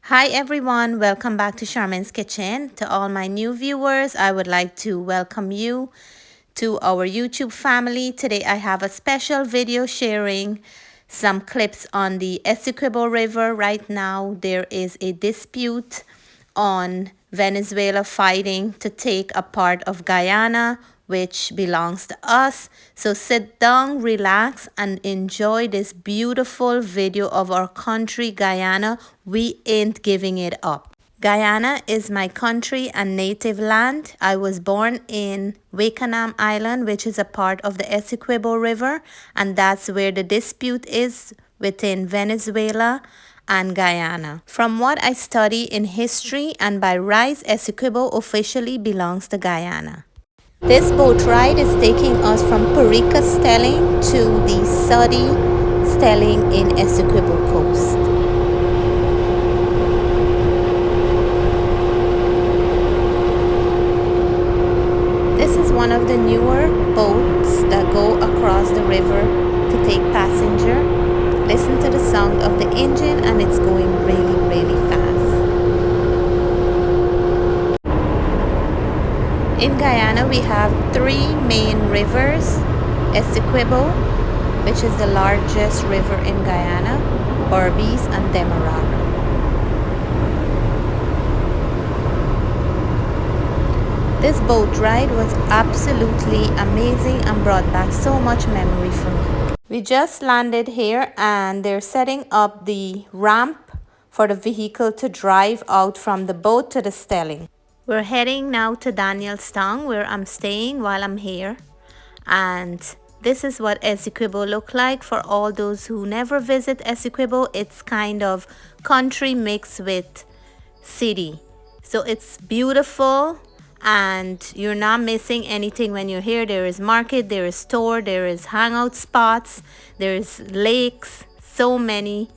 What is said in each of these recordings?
Hi everyone, welcome back to Charmaine's Kitchen. To all my new viewers, I would like to welcome you to our YouTube family. Today I have a special video sharing some clips on the Essequibo River. Right now there is a dispute on Venezuela fighting to take a part of Guyana, which belongs to us. So sit down, relax, and enjoy this beautiful video of our country, Guyana. We ain't giving it up. Guyana is my country and native land. I was born in Wakanam Island, which is a part of the Essequibo River, and that's where the dispute is within Venezuela and Guyana. From what I study in history and by rights, Essequibo officially belongs to Guyana. This boat ride is taking us from Parica Stelling to the Sodi Stelling in Essequibo Coast. This is one of the newer boats that go across the river to take passenger. Listen to the sound of the engine, and it's going really fast. In Guyana, we have three main rivers: Essequibo, which is the largest river in Guyana, Berbice, and Demerara. This boat ride was absolutely amazing and brought back so much memory for me. We just landed here and they're setting up the ramp for the vehicle to drive out from the boat to the Stelling. We're heading now to Danielstown, where I'm staying while I'm here. And this is what Essequibo look like. For all those who never visit Essequibo, it's kind of country mixed with city. So it's beautiful and you're not missing anything when you're here. There is market, there is store, there is hangout spots, there's lakes, so many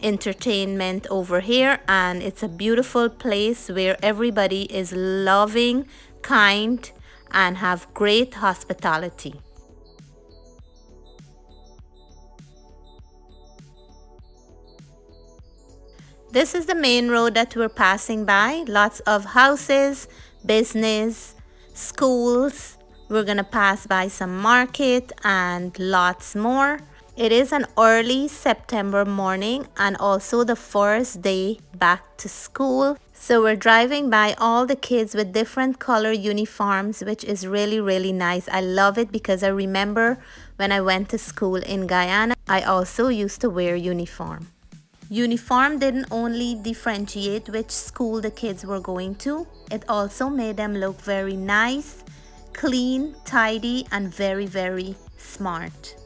entertainment over here, and it's a beautiful place where everybody is loving, kind, and have great hospitality. This is the main road that we're passing by. Lots of houses, business, schools. We're gonna pass by some market and lots more. It is an early September morning and also the first day back to school. So we're driving by all the kids with different color uniforms, which is really nice. I love it because I remember when I went to school in Guyana, I also used to wear uniform. Uniform didn't only differentiate which school the kids were going to, it also made them look very nice, clean, tidy, and very smart.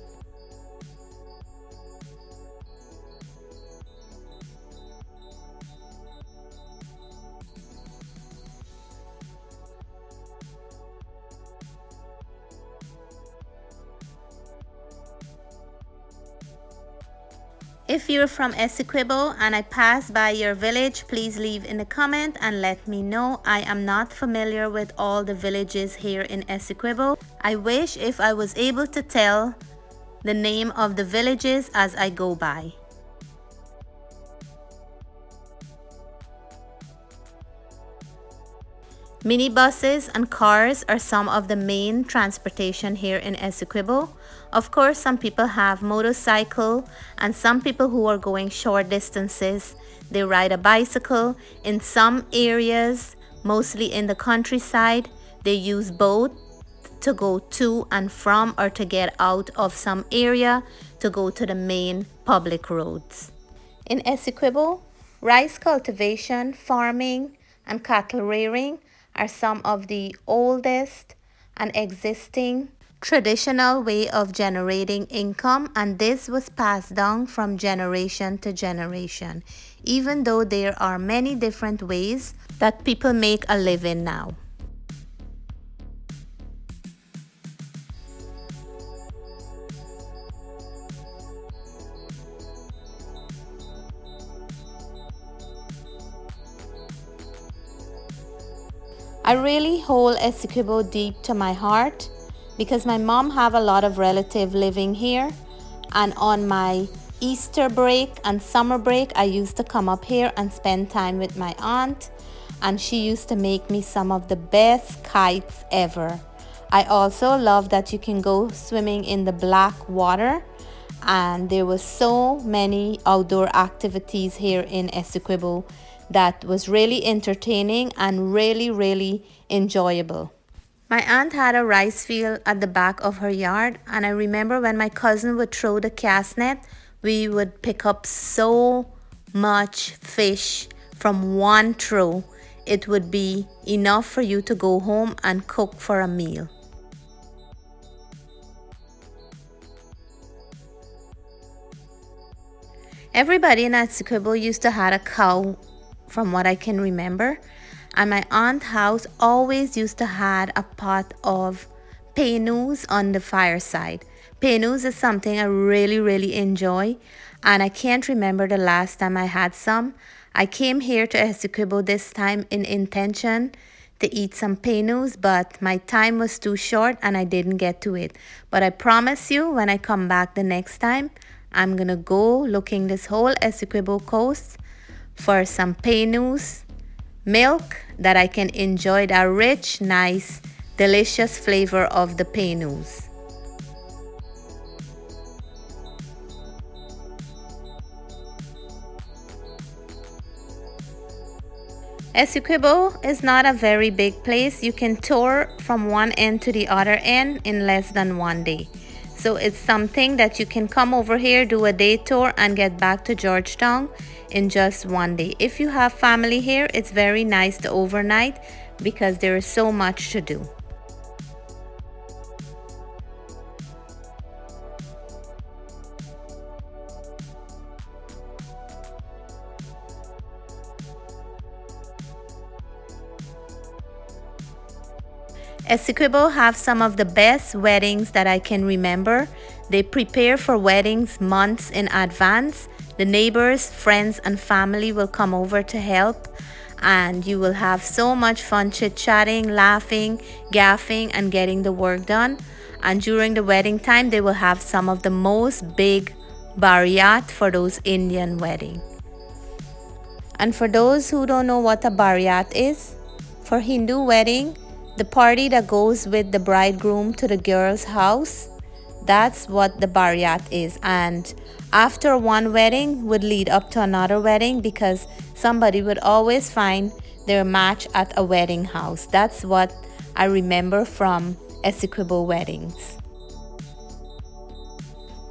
If you're from Essequibo and I pass by your village, please leave in the comment and let me know. I am not familiar with all the villages here in Essequibo. I wish if I was able to tell the name of the villages as I go by. Minibuses and cars are some of the main transportation here in Essequibo. Of course, some people have motorcycle and some people who are going short distances, they ride a bicycle. In some areas, mostly in the countryside, they use boat to go to and from or to get out of some area to go to the main public roads. In Essequibo, rice cultivation, farming, and cattle rearing are some of the oldest and existing traditional way of generating income, and this was passed down from generation to generation, even though there are many different ways that people make a living now. I really hold Essequibo deep to my heart because my mom have a lot of relatives living here, and on my Easter break and summer break, I used to come up here and spend time with my aunt, and she used to make me some of the best kites ever. I also love that you can go swimming in the black water, and there was so many outdoor activities here in Essequibo that was really entertaining and really enjoyable. My aunt had a rice field at the back of her yard, and I remember when my cousin would throw the cast net, we would pick up so much fish from one throw. It would be enough for you to go home and cook for a meal. Everybody in Essequibo used to have a cow from what I can remember. And my aunt's house always used to have a pot of penus on the fireside. Penus is something I really enjoy, and I can't remember the last time I had some. I came here to Essequibo this time in intention to eat some penus, but my time was too short and I didn't get to it. But I promise you, when I come back the next time, I'm gonna go looking this whole Essequibo coast for some penus, milk, that I can enjoy the rich, nice, delicious flavor of the penus. Essequibo is not a very big place. You can tour from one end to the other end in less than one day. So it's something that you can come over here, do a day tour, and get back to Georgetown in just one day. If you have family here, it's very nice to overnight because there is so much to do. Essequibo have some of the best weddings that I can remember. They prepare for weddings months in advance. The neighbors, friends, and family will come over to help, and you will have so much fun chit-chatting, laughing, gaffing, and getting the work done. And during the wedding time, they will have some of the most big bariat for those Indian weddings. And for those who don't know what a bariat is, for Hindu wedding, the party that goes with the bridegroom to the girl's house, that's what the bariat is. And after one wedding would lead up to another wedding, because somebody would always find their match at a wedding house. That's what I remember from Essequibo weddings.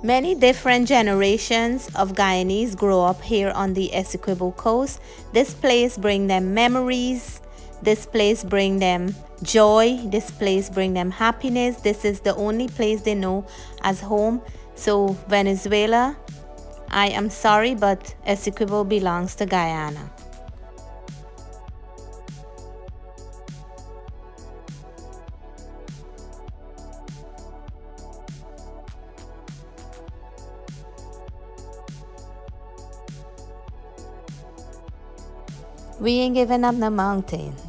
Many different generations of Guyanese grow up here on the Essequibo coast. This place brings them memories. This place brings them joy. This place brings them happiness. This is the only place they know as home. So Venezuela, I am sorry, but Essequibo belongs to Guyana. We ain't giving up no mountains.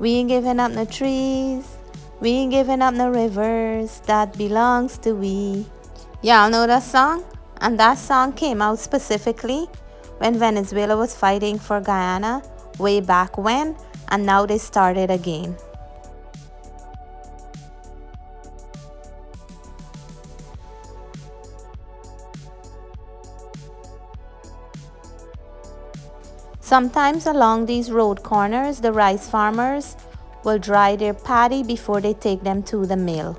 We ain't giving up no trees. We ain't giving up no rivers. That belongs to we. Y'all know that song? And that song came out specifically when Venezuela was fighting for Guyana way back when, and now they started again. Sometimes along these road corners, the rice farmers will dry their paddy before they take them to the mill.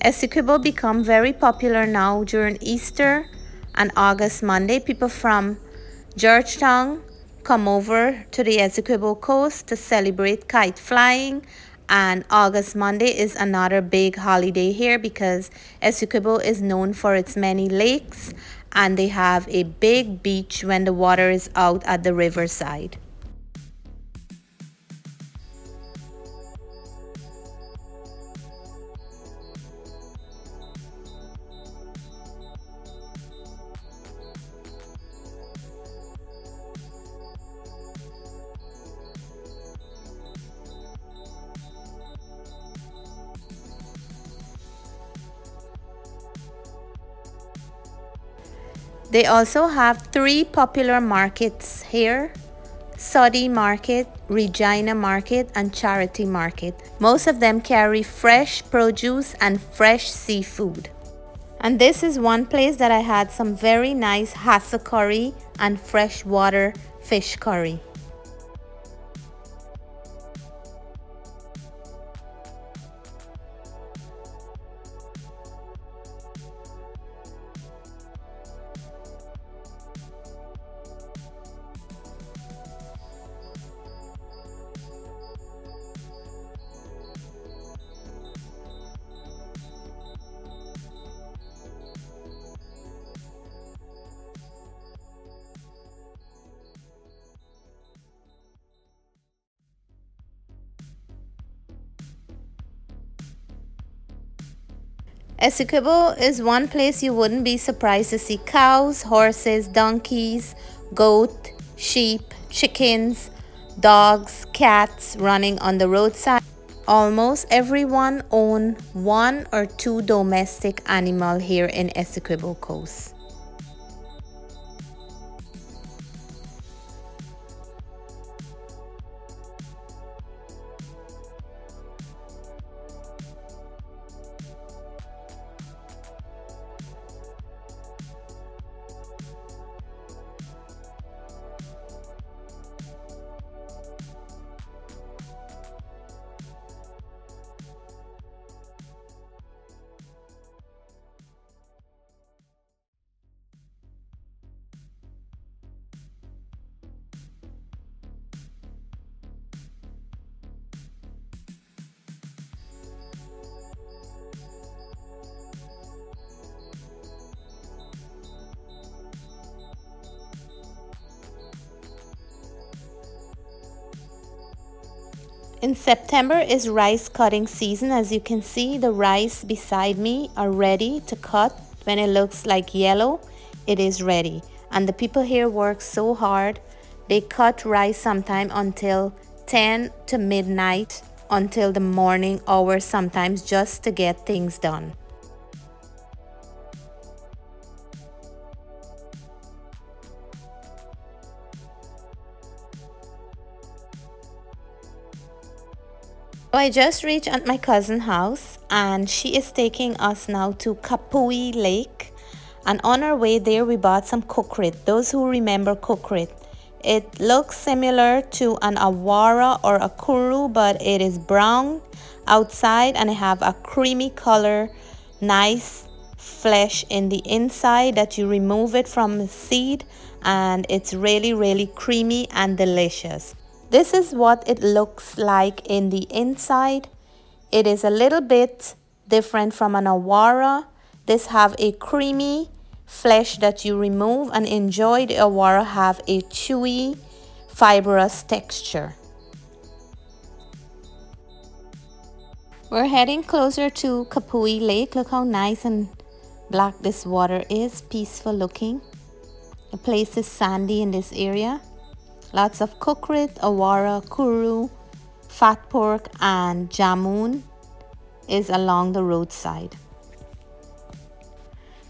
Essequibo become very popular now during Easter and August Monday. People from Georgetown come over to the Essequibo coast to celebrate kite flying, and August Monday is another big holiday here because Essequibo is known for its many lakes and they have a big beach when the water is out at the riverside. They also have three popular markets here: Saudi Market, Regina Market, and Charity Market. Most of them carry fresh produce and fresh seafood. And this is one place that I had some very nice hassa curry and freshwater fish curry. Essequibo is one place you wouldn't be surprised to see cows, horses, donkeys, goat, sheep, chickens, dogs, cats running on the roadside. Almost everyone owns one or two domestic animals here in Essequibo Coast. In September is rice cutting season. As you can see, the rice beside me are ready to cut. When it looks like yellow, it is ready. And the people here work so hard. They cut rice sometime until 10 to midnight, until the morning hours sometimes, just to get things done. So I just reached at my cousin's house and she is taking us now to Kapui Lake, and on our way there we bought some cookrit. Those who remember cookrit, it looks similar to an awara or a kuru, but it is brown outside and it have a creamy color, nice flesh in the inside that you remove it from the seed, and it's really creamy and delicious. This is what it looks like in the inside. It is a little bit different from an awara. This have a creamy flesh that you remove and enjoy. The awara have a chewy, fibrous texture. We're heading closer to Kapui Lake. Look how nice and black this water is, peaceful looking. The place is sandy in this area. Lots of cookrit, awara, kuru, fat pork, and jamun is along the roadside.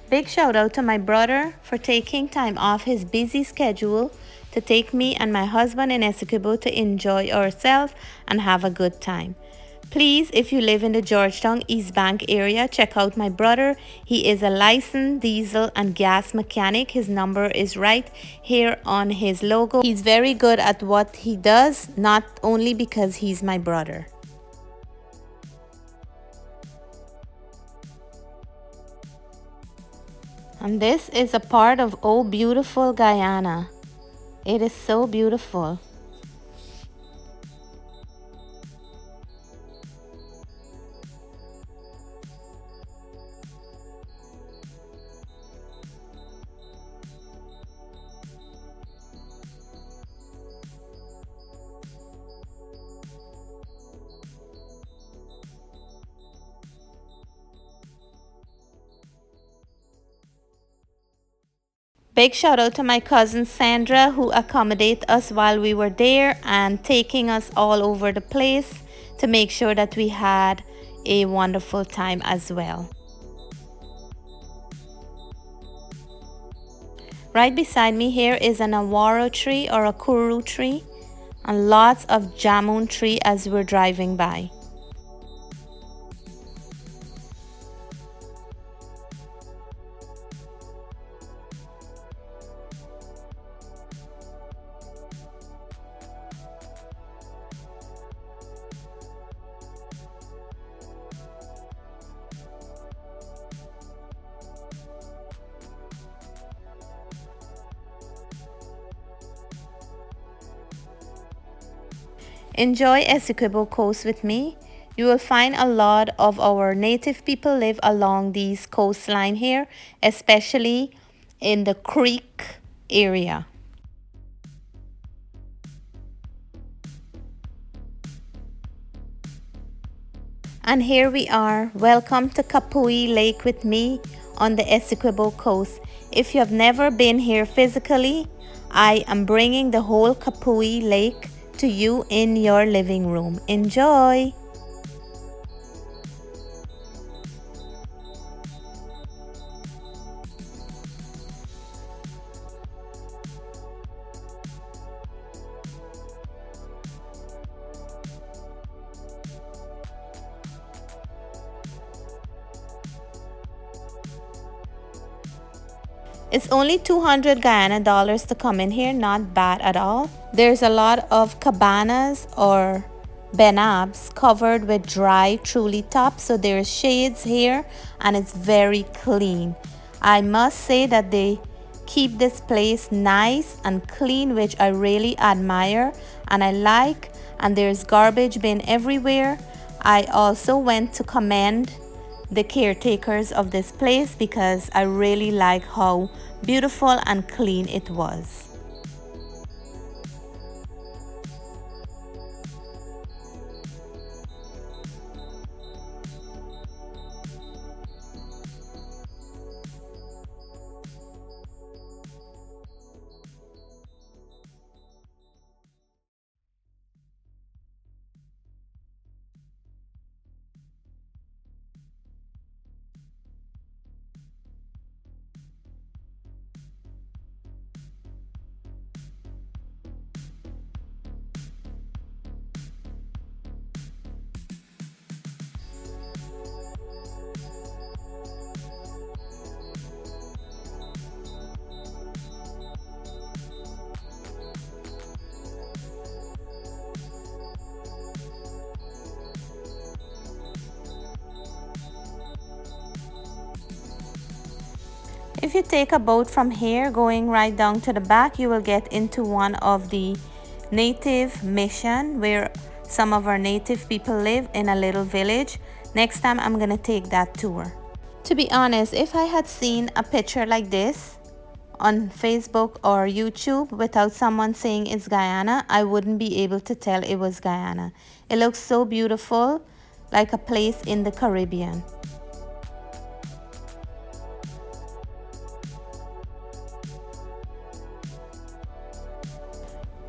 Big shout out to my brother for taking time off his busy schedule to take me and my husband in Essequibo to enjoy ourselves and have a good time. Please, if you live in the Georgetown East Bank area, check out my brother. He is a licensed diesel and gas mechanic. His number is right here on his logo. He's very good at what he does, not only because he's my brother. And this is a part of Oh Beautiful Guyana. It is so beautiful. Big shout out to my cousin Sandra who accommodated us while we were there and taking us all over the place to make sure that we had a wonderful time as well. Right beside me here is an awaro tree or a kuru tree and lots of jamun tree as we're driving by. Enjoy Essequibo coast with me. You will find a lot of our native people live along these coastline here, especially in the creek area. And here we are. Welcome to Kapui Lake with me on the Essequibo coast. If you have never been here physically, I am bringing the whole Kapui Lake to you in your living room. Enjoy! It's only 200 Guyana dollars to come in here, not bad at all. There's a lot of cabanas or benabs covered with dry truly tops, so there's shades here and it's very clean. I must say that they keep this place nice and clean, which I really admire and I like, and there's garbage bin everywhere. I also went to commend the caretakers of this place because I really like how beautiful and clean it was. If you take a boat from here going right down to the back, you will get into one of the native mission where some of our native people live in a little village. Next time I'm gonna take that tour. To be honest, if I had seen a picture like this on Facebook or YouTube without someone saying it's Guyana, I wouldn't be able to tell it was Guyana. It looks so beautiful, like a place in the Caribbean.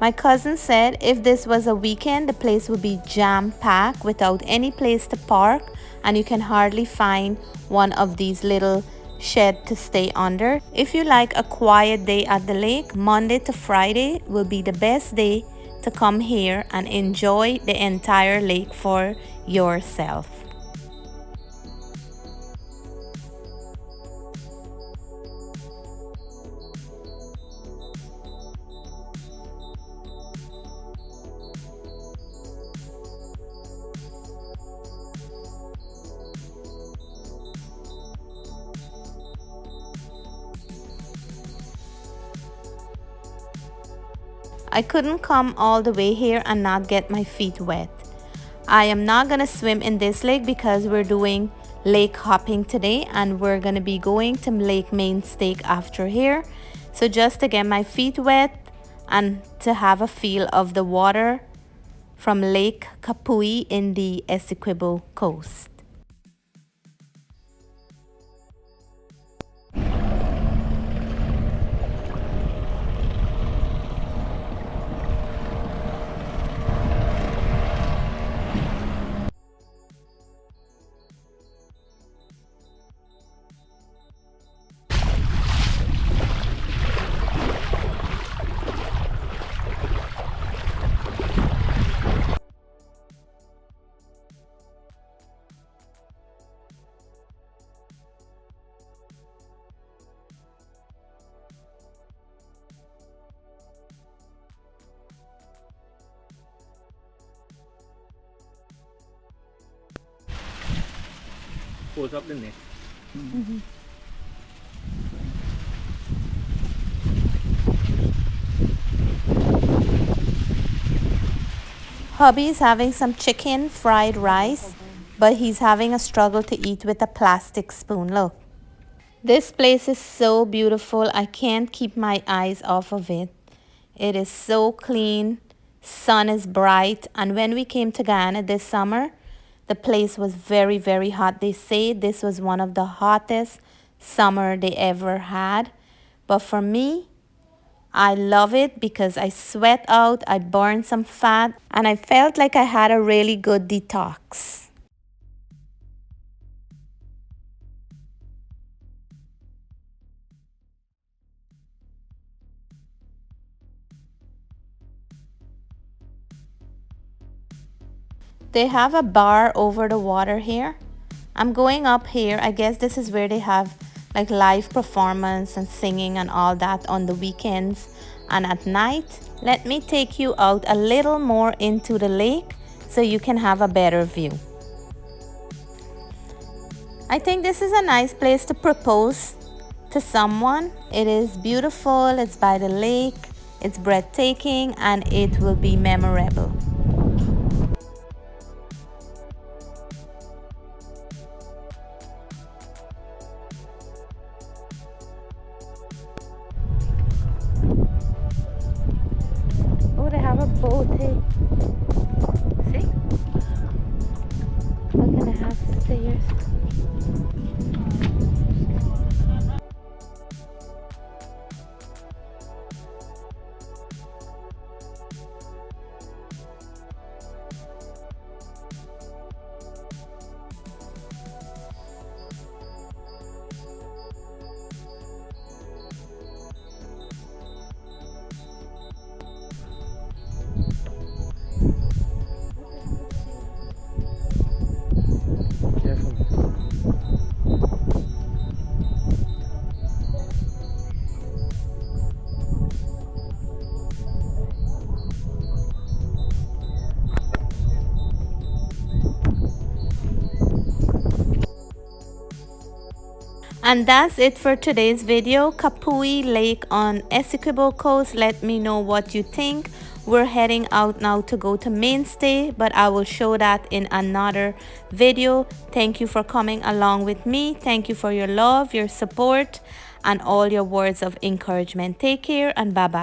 My cousin said if this was a weekend, the place would be jam-packed without any place to park, and you can hardly find one of these little sheds to stay under. If you like a quiet day at the lake, Monday to Friday will be the best day to come here and enjoy the entire lake for yourself. I couldn't come all the way here and not get my feet wet. I am not gonna swim in this lake because we're doing lake hopping today, and we're gonna be going to Lake Mainstay after here. So just to get my feet wet and to have a feel of the water from Lake Kapui in the Essequibo coast. Close up, didn't they? Hubby's having some chicken fried rice, but he's having a struggle to eat with a plastic spoon. Look. This place is so beautiful. I can't keep my eyes off of it. It is so clean. Sun is bright. And when we came to Guyana this summer, the place was very, very hot. They say this was one of the hottest summer they ever had. But for me, I love it because I sweat out, I burned some fat, and I felt like I had a really good detox. They have a bar over the water here. I'm going up here. I guess this is where they have like live performance and singing and all that on the weekends and at night. Let me take you out a little more into the lake so you can have a better view. I think this is a nice place to propose to someone. It is beautiful, it's by the lake, it's breathtaking, and it will be memorable. Oh, they have a boat, hey. See? Look, and they have stairs. And that's it for today's video. Kapui Lake on Essequibo Coast. Let me know what you think. We're heading out now to go to Mainstay, but I will show that in another video. Thank you for coming along with me. Thank you for your love, your support, and all your words of encouragement. Take care and bye-bye.